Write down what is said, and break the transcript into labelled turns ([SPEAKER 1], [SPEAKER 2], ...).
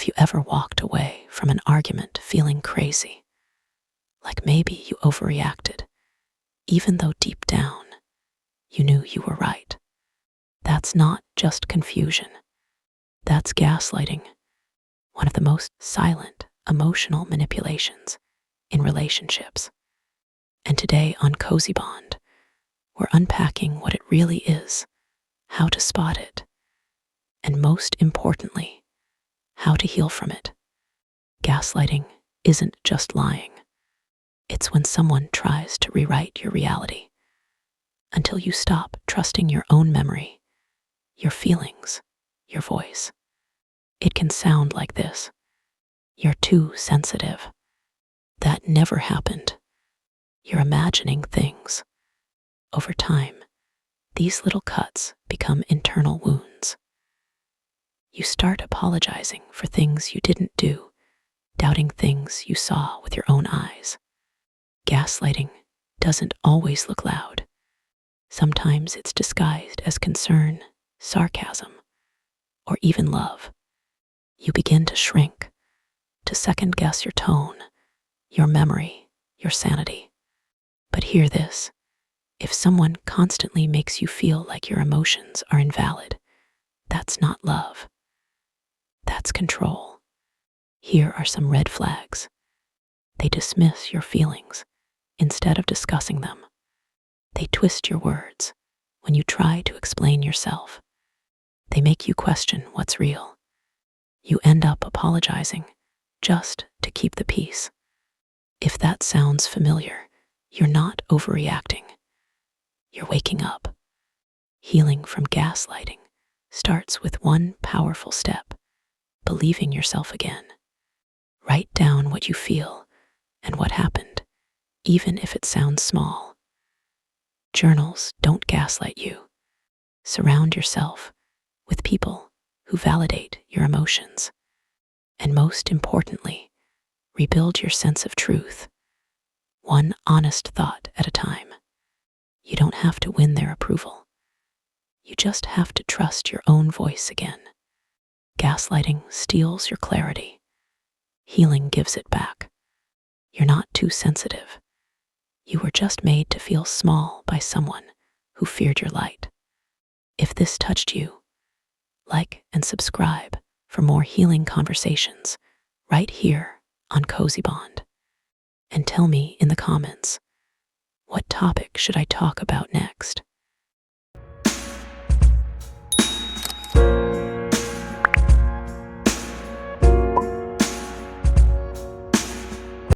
[SPEAKER 1] Have you ever walked away from an argument feeling crazy? Like maybe you overreacted, even though deep down you knew you were right. That's not just confusion. That's gaslighting, one of the most silent emotional manipulations in relationships. And today on CozyBond, we're unpacking what it really is, how to spot it, and most importantly, how to heal from it. Gaslighting isn't just lying. It's when someone tries to rewrite your reality until you stop trusting your own memory, your feelings, your voice. It can sound like this: you're too sensitive. That never happened. You're imagining things. Over time, these little cuts become internal wounds. You start apologizing for things you didn't do, doubting things you saw with your own eyes. Gaslighting doesn't always look loud. Sometimes it's disguised as concern, sarcasm, or even love. You begin to shrink, to second-guess your tone, your memory, your sanity. But hear this: if someone constantly makes you feel like your emotions are invalid, that's not love. That's control. Here are some red flags. They dismiss your feelings instead of discussing them. They twist your words when you try to explain yourself. They make you question what's real. You end up apologizing just to keep the peace. If that sounds familiar, you're not overreacting. You're waking up. Healing from gaslighting starts with one powerful step: believing yourself again. Write down what you feel and what happened, even if it sounds small. Journals don't gaslight you. Surround yourself with people who validate your emotions. And most importantly, rebuild your sense of truth, one honest thought at a time. You don't have to win their approval. You just have to trust your own voice again. Gaslighting steals your clarity. Healing gives it back. You're not too sensitive. You were just made to feel small by someone who feared your light. If this touched you, like and subscribe for more healing conversations right here on CozyBond. And tell me in the comments, what topic should I talk about next?